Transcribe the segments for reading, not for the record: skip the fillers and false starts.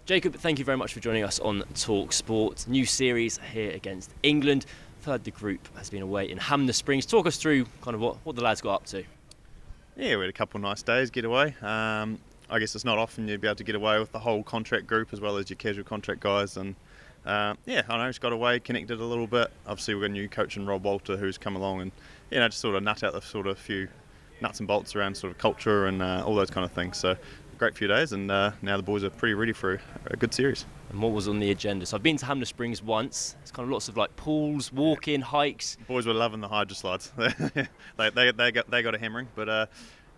Jacob, thank you very much for joining us on talkSPORT. New series here against England. I've heard the group has been away in Hamner Springs. Talk us through kind of what the lads got up to. Yeah, we had a couple of nice days, get away. I guess it's not often you'd be able to get away with the whole contract group as well as your casual contract guys. And I just got away, connected a little bit. Obviously, we've got a new coach in Rob Walter who's come along and, just sort of nut out the sort of few nuts and bolts around sort of culture and all those kind of things. So, great few days, and now the boys are pretty ready for a good series. And what was on the agenda? So I've been to Hamner Springs once. It's kind of lots of like pools, walk-in, hikes. Boys were loving the hydro slides. they got a hammering, but there's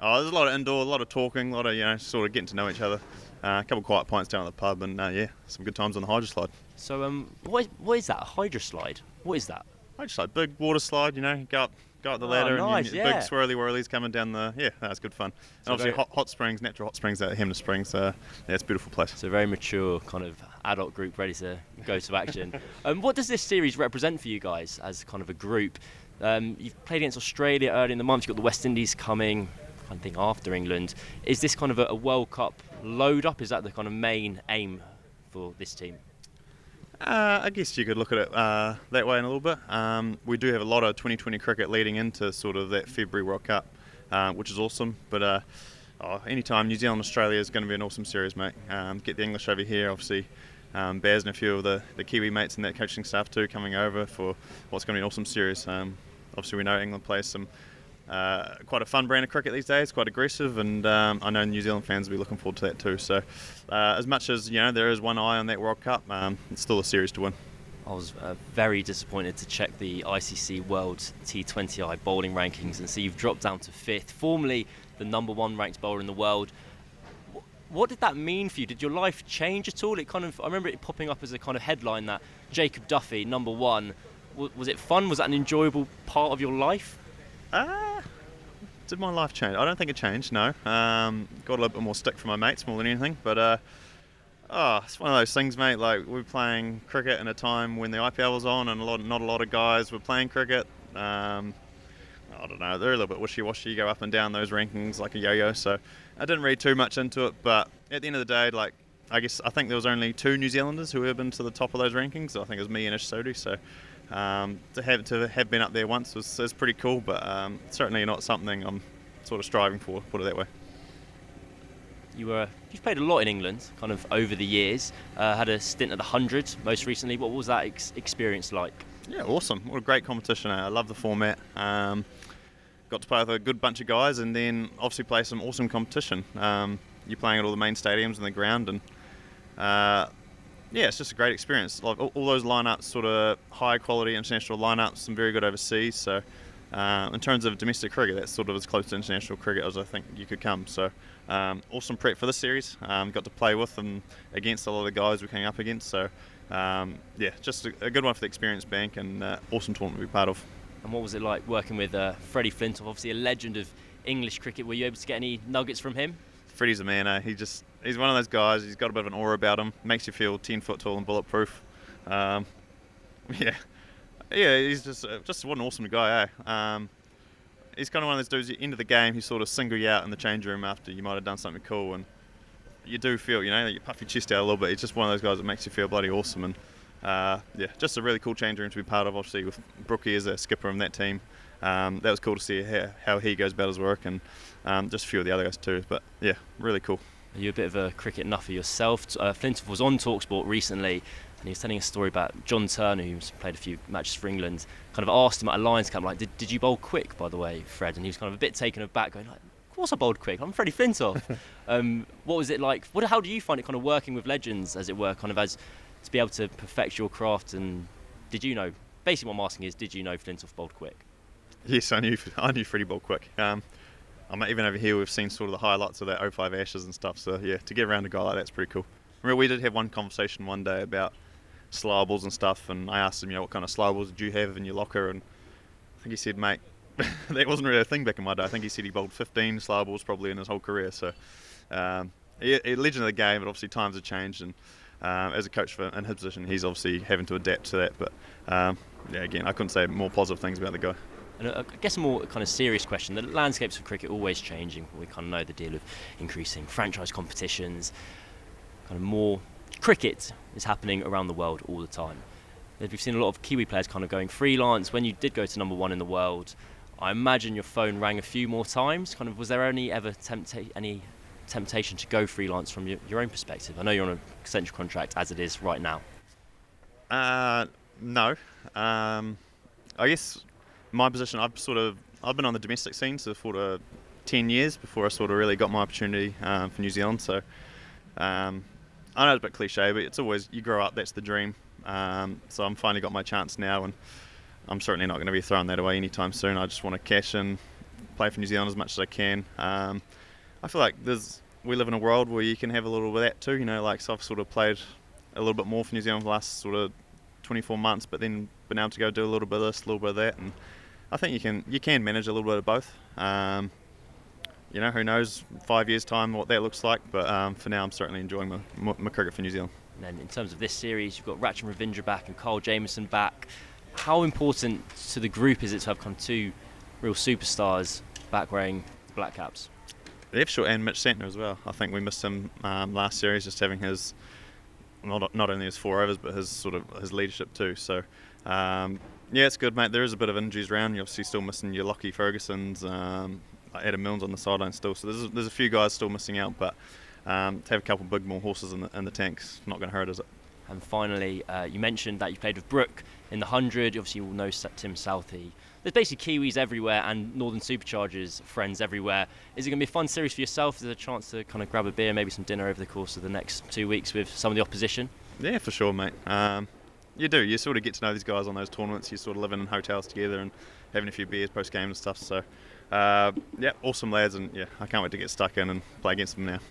a lot of indoor, a lot of talking, a lot of sort of getting to know each other. A couple of quiet pints down at the pub, and some good times on the hydro slide. So what is that? A hydro slide? What is that? Hydro slide, big water slide. Go up the ladder, nice, and big swirly whirlies coming down the. That's good fun. So and obviously hot springs, natural hot springs at Hamner Springs. It's a beautiful place. It's a very mature kind of adult group ready to go to action. What does this series represent for you guys as kind of a group? You've played against Australia early in the month. You've got the West Indies coming, I think, after England. Is this kind of a World Cup load up? Is that the kind of main aim for this team? I guess you could look at it that way in a little bit. We do have a lot of 2020 cricket leading into sort of that February World Cup, which is awesome. But anytime New Zealand Australia is going to be an awesome series, mate. Get the English over here, obviously. Baz and a few of the Kiwi mates and that coaching staff too coming over for what's going to be an awesome series. Obviously, we know England plays some quite a fun brand of cricket these days, quite aggressive, and I know New Zealand fans will be looking forward to that too. So as much as there is one eye on that World Cup, it's still a series to win. I was very disappointed to check the ICC World T20I bowling rankings and see you've dropped down to 5th, formerly the number 1 ranked bowler in the world. What did that mean for you? Did your life change at all? I remember it popping up as a kind of headline that Jacob Duffy, number 1. Was it fun? Was that an enjoyable part of your life? Did my life change? I don't think it changed, no. Got a little bit more stick from my mates more than anything, but it's one of those things, mate. Like, we're playing cricket in a time when the IPL was on and not a lot of guys were playing cricket. I don't know, they're a little bit wishy-washy. You go up and down those rankings like a yo-yo, so I didn't read too much into it, but at the end of the day, like, I think there was only 2 New Zealanders who have been to the top of those rankings. I think it was me and Ish Sodhi, so to have been up there once was pretty cool, but certainly not something I'm sort of striving for, put it that way. You've played a lot in England, kind of over the years. Had a stint at the 100 most recently. What was that experience like? Yeah, awesome. What a great competition. I love the format. Got to play with a good bunch of guys, and then obviously play some awesome competition. You're playing at all the main stadiums on the ground, and it's just a great experience. Like all those lineups, sort of high quality international lineups, some very good overseas. So in terms of domestic cricket, that's sort of as close to international cricket as I think you could come. So awesome prep for this series. Got to play with and against a lot of the guys we came up against. So just a good one for the experience bank, and awesome tournament to be part of. And what was it like working with Freddie Flintoff, obviously a legend of English cricket? Were you able to get any nuggets from him? Freddie's a man, eh? He's one of those guys. He's got a bit of an aura about him. Makes you feel 10 foot tall and bulletproof. He's just what an awesome guy, eh? He's kind of one of those dudes. At the end of the game, he sort of single you out in the change room after you might have done something cool, and you do feel, that you puff your chest out a little bit. He's just one of those guys that makes you feel bloody awesome, and just a really cool change room to be part of. Obviously, with Brookie as a skipper in that team, that was cool to see how he goes about his work, and just a few of the other guys too. But yeah, really cool. You're a bit of a cricket nuffer yourself. Flintoff was on talkSPORT recently, and he was telling a story about John Turner, who's played a few matches for England, kind of asked him at a Lions camp, like, did you bowl quick, by the way, Fred? And he was kind of a bit taken aback, going, like, of course I bowled quick, I'm Freddie Flintoff. What was it like? How do you find it kind of working with legends, as it were, kind of as to be able to perfect your craft? And did you know, basically what I'm asking is, did you know Flintoff bowled quick? Yes, I knew Freddie bowled quick. Even over here, we've seen sort of the highlights of that 05 Ashes and stuff. So yeah, to get around a guy like that's pretty cool. I remember we did have one conversation one day about slow balls and stuff, and I asked him, what kind of slow balls did you have in your locker? And I think he said, mate, that wasn't really a thing back in my day. I think he said he bowled 15 slow balls probably in his whole career. So a legend of the game, but obviously times have changed, and as a coach in his position, he's obviously having to adapt to that. But again, I couldn't say more positive things about the guy. And I guess a more kind of serious question. The landscapes of cricket are always changing. We kind of know the deal of increasing franchise competitions, kind of more cricket is happening around the world all the time. We've seen a lot of Kiwi players kind of going freelance. When you did go to number 1 in the world, I imagine your phone rang a few more times. Kind of, was there any temptation to go freelance from your own perspective? I know you're on a central contract as it is right now. No. I guess my position, I've been on the domestic scene for 10 years before I sort of really got my opportunity for New Zealand. So I know it's a bit cliche, but it's always, you grow up, that's the dream. So I'm finally got my chance now, and I'm certainly not going to be throwing that away anytime soon. I just want to cash in, play for New Zealand as much as I can. I feel like we live in a world where you can have a little bit of that too. So I've sort of played a little bit more for New Zealand for the last sort of 24 months, but then been able to go do a little bit of this, a little bit of that, and I think you can manage a little bit of both. Who knows 5 years time what that looks like, but for now I'm certainly enjoying my cricket for New Zealand. And then in terms of this series, you've got Rachin Ravindra back and Kyle Jamieson back. How important to the group is it to have kind of 2 real superstars back wearing the black caps? Sure, and Mitch Santner as well. I think we missed him last series, just having his not only his 4 overs but his leadership too. So it's good, mate. There is a bit of injuries around. You're obviously still missing your Lockie Fergusons, Adam Milnes on the sideline still. So there's a few guys still missing out, but to have a couple big more horses in the tanks, not going to hurt, is it? And finally, you mentioned that you played with Brooke in the 100. You obviously will know Tim Southey. There's basically Kiwis everywhere and Northern Superchargers friends everywhere. Is it going to be a fun series for yourself? Is there a chance to kind of grab a beer, maybe some dinner over the course of the next 2 weeks with some of the opposition? Yeah, for sure, mate. You do. You sort of get to know these guys on those tournaments. You're sort of living in hotels together and having a few beers post-game and stuff. So, awesome lads, and I can't wait to get stuck in and play against them now.